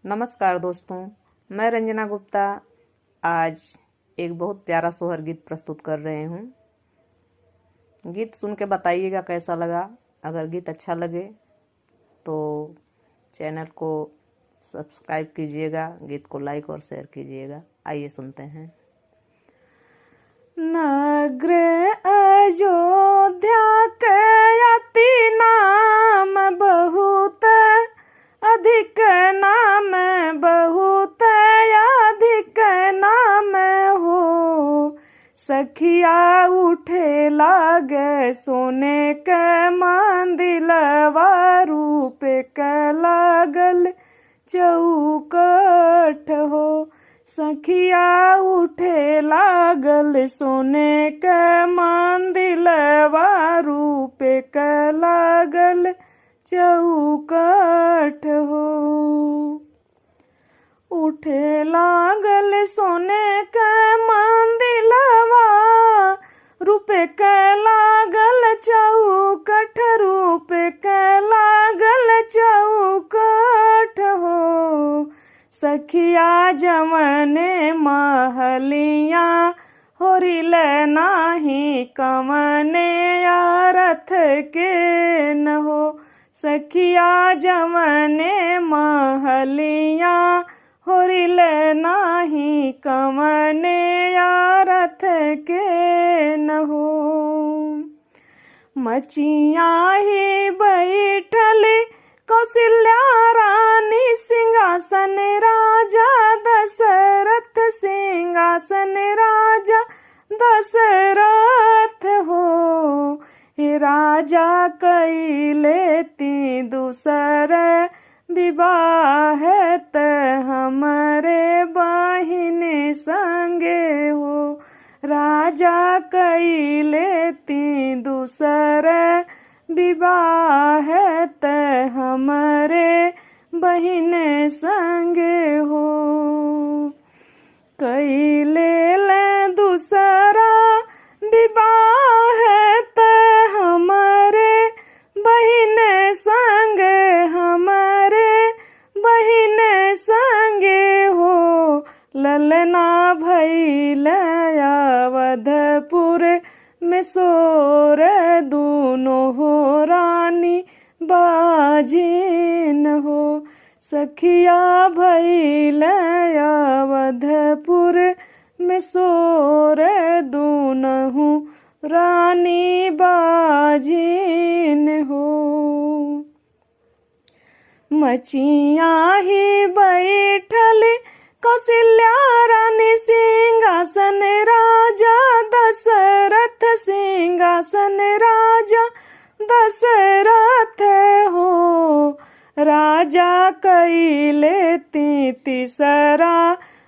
नमस्कार दोस्तों, मैं रंजना गुप्ता आज एक बहुत प्यारा सोहर गीत प्रस्तुत कर रहे हूँ। गीत सुन के बताइएगा कैसा लगा। अगर गीत अच्छा लगे तो चैनल को सब्सक्राइब कीजिएगा, गीत को लाइक और शेयर कीजिएगा। आइए सुनते हैं। नग्र अयोध्या के अति नाम बहुत अधिक, नाम बहुत अधिक नाम हो। सखिया उठे लागे सोने के मंदिलवा, रूप के लागल चौकठ हो। सखिया उठे लागल सोने के मंदिलवा, रूप के लागल चौकठ हो। उठे लागल सोने के मंदिलवा, रूप के लागल चौकठ, रूप के लागल चौकठ हो। सखिया जमने महलिया होरिल नाही, कमने रथ के न हो। सखिया जमने महलिया होरिल नाही, कमने रथ के न हो। मचिया ही बैठल कौशल्या रानी, सिंहासन राजा दशरथ, सिंहासन राजा दशरथ हो। हे राजा कैले ती दूसर विवाह, हमरे बहिन संगे हो। राजा कैले ती दूसर विवाह, हमरे बहिन संगे हो। कैले ले दूसरा विवाह, हमरे बहिन संग, हमरे बहिन संगे हो। ललना भइल अवधपुर में सोर, दूनों हो रानी बाजिन हो। सखिया भइल अवधपुर में सोर, दूनों रानी बाजिन हो। मचिया ही बैठल कौशल्या रानी, सिंहासन राजा दशरथ, सिंहासन राजा दशरथ हो। राजा कैले तीसरा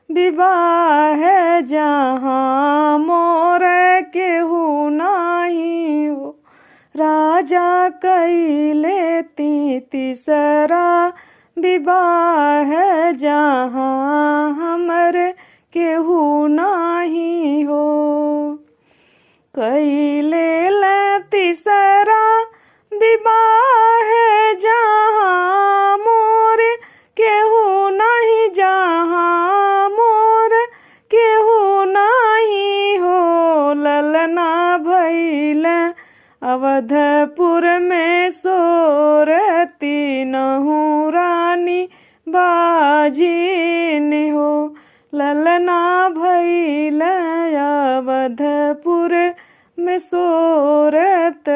विवाह, जहाँ मोर केहू नाही हो। राजा कैले तीसरा विवाह, जहाँ हमर केहू नाही हो। कैले ले तीसरा विवाह, जहाँ मोर केहू नहीं, जहाँ मोर केहू नहीं हो। ललना भइल अवधपुर में सोर, तीनहु रानी बाजिन हो। ललना भइल अवधपुर में सोरत,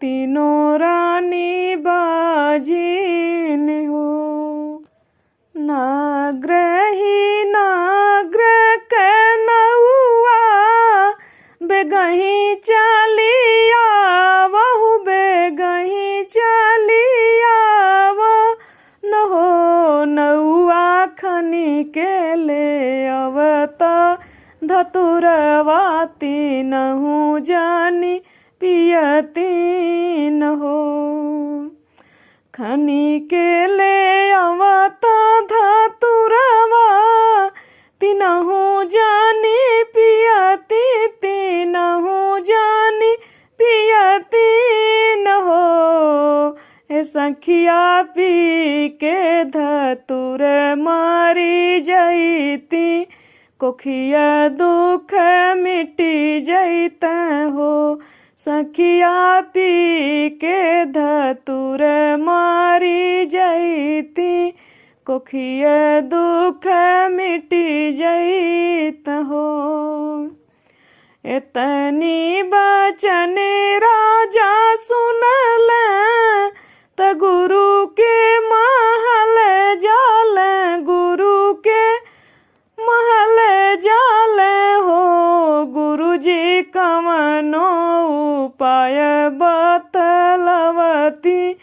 तीनों रानी बाजिन हो। नाग्र ही नाग्र के नौआ, बेगही चलिया वहु, बेगही चलिया न हो। नौआ खनी के ले अवता, धतुरवा तीनहु जानी पियती न हो। खनी के ले अवता धतुरवा, तीनहु जानी पियती, तीनहु जानी पियती न हो। सखिया पी के धर धतुर मारी जईती, कोखिया दुख मिटी जईत हो। सखिया पी के धतुर मारी जईती, कोखिया दुख मिटी जईत हो। इतनी बचन राजा सुनल, त गुरु के महल जाल, गुरु के महल जाल हो। गुरुजी कवनो उपाय बतलवती,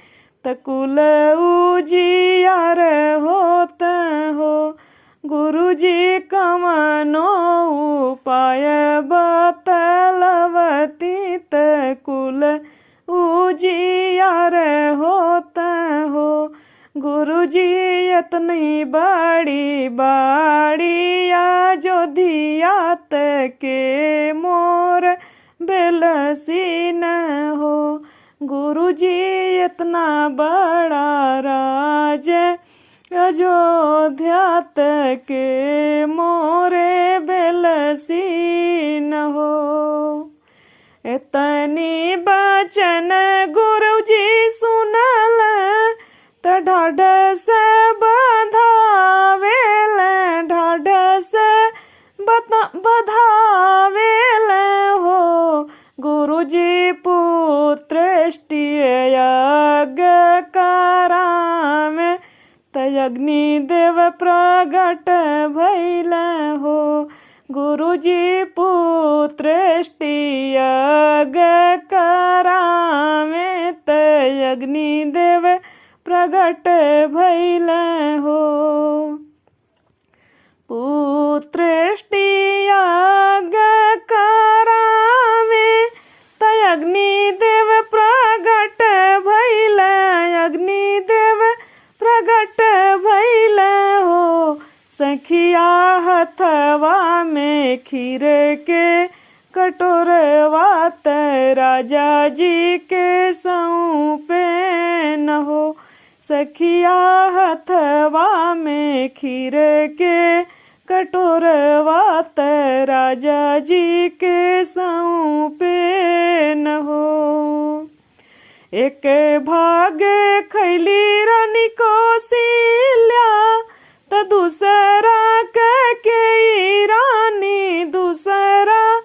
त कुल उजियार होत हो। गुरुजी कवनो उपाय बतलवती, त कुल उजियार होत हो। गुरुजी इतनी बड़ी बड़ी अयोध्यात के मोर बेलसी न हो। गुरुजी इतना बड़ा राज अयोध्यात के मोरे बेलसी न हो। इतनी बचन गुरुजी सुनल, त ढाढ से बधावेल, ढाढ से बधावेल हो। गुरुजी पुत्रष्टि यज्ञ करावे, त अग्निदेव प्रगट भइल हो। गुरुजी पुत्रष्टि यज्ञ करावे, त अग्निदेव प्रगट भइल हो। पुत्रष्टि यज्ञ करावे, त अग्निदेव प्रगट भइल, अग्निदेव प्रगट भइल हो। सखिया हथवा में खीर के कटोरवा, त राजा जी के सौंपे न हो। सखिया हथवा में खीर के कटोरवा, त राजा जी के सौंपे न हो। एक भाग खैली रानी कौशल्या, त दूसरा ककेई रानी, दूसरा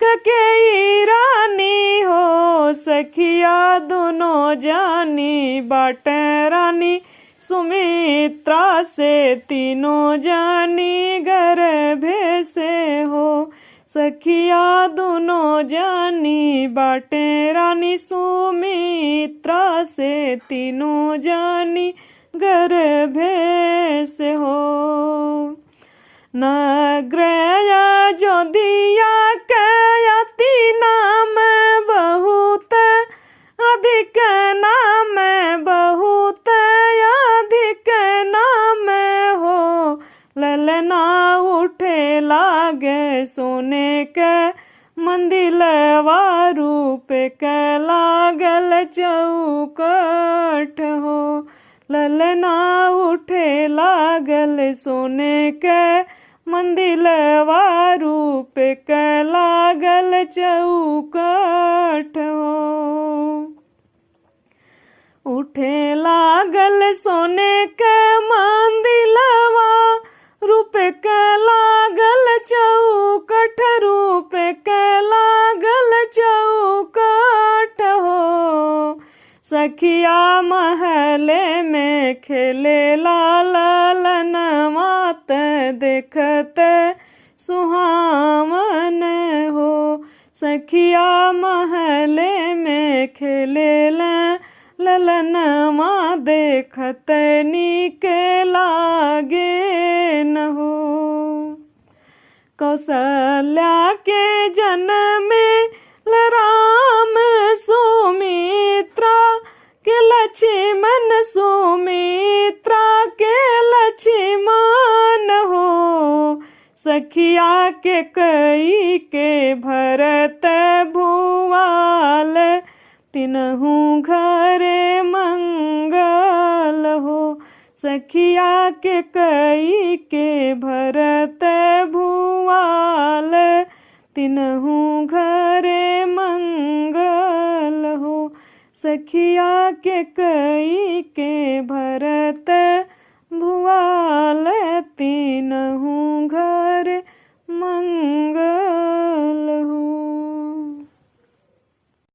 ककेई रानी हो। सखिया दोनों जानी बाटे रानी, सुमित्रा से तीनों जानी गर्भे से हो। सखिया दोनों जानी बाटे रानी, सुमित्रा से तीनों जानी गर्भे से हो। नग्रय जोधिया कयति नाम बहुत अधिक, नाम बहुत अधिक नाम हो। ललना उठे लागे सोने के मंदिलवा, रूप के लागल चौकठ हो। ललना उठे लागल सोने के मंदिलवा, रूप के लागल चौकठ हो। उठे लागल सोने के मंदिलवा, रूप के लागल चौकठ, रूप के लागल चौकठ हो। सखिया महले में खेले लालनवा, त देखत सुहावन हो। सखिया महले में खेले ललनवा, देखत नीक लागे न हो। कौशल्या के जन्म राम सुमित्रा के लक्ष्मण, सुमित्रा के लक्ष्मण हो। सखिया के कई के भरत भुआल, तिनहु घरे मंगल हो। सखिया के कई के भरत भुआल, तिनहु घरे मंगल हो। सखिया के कई के भरत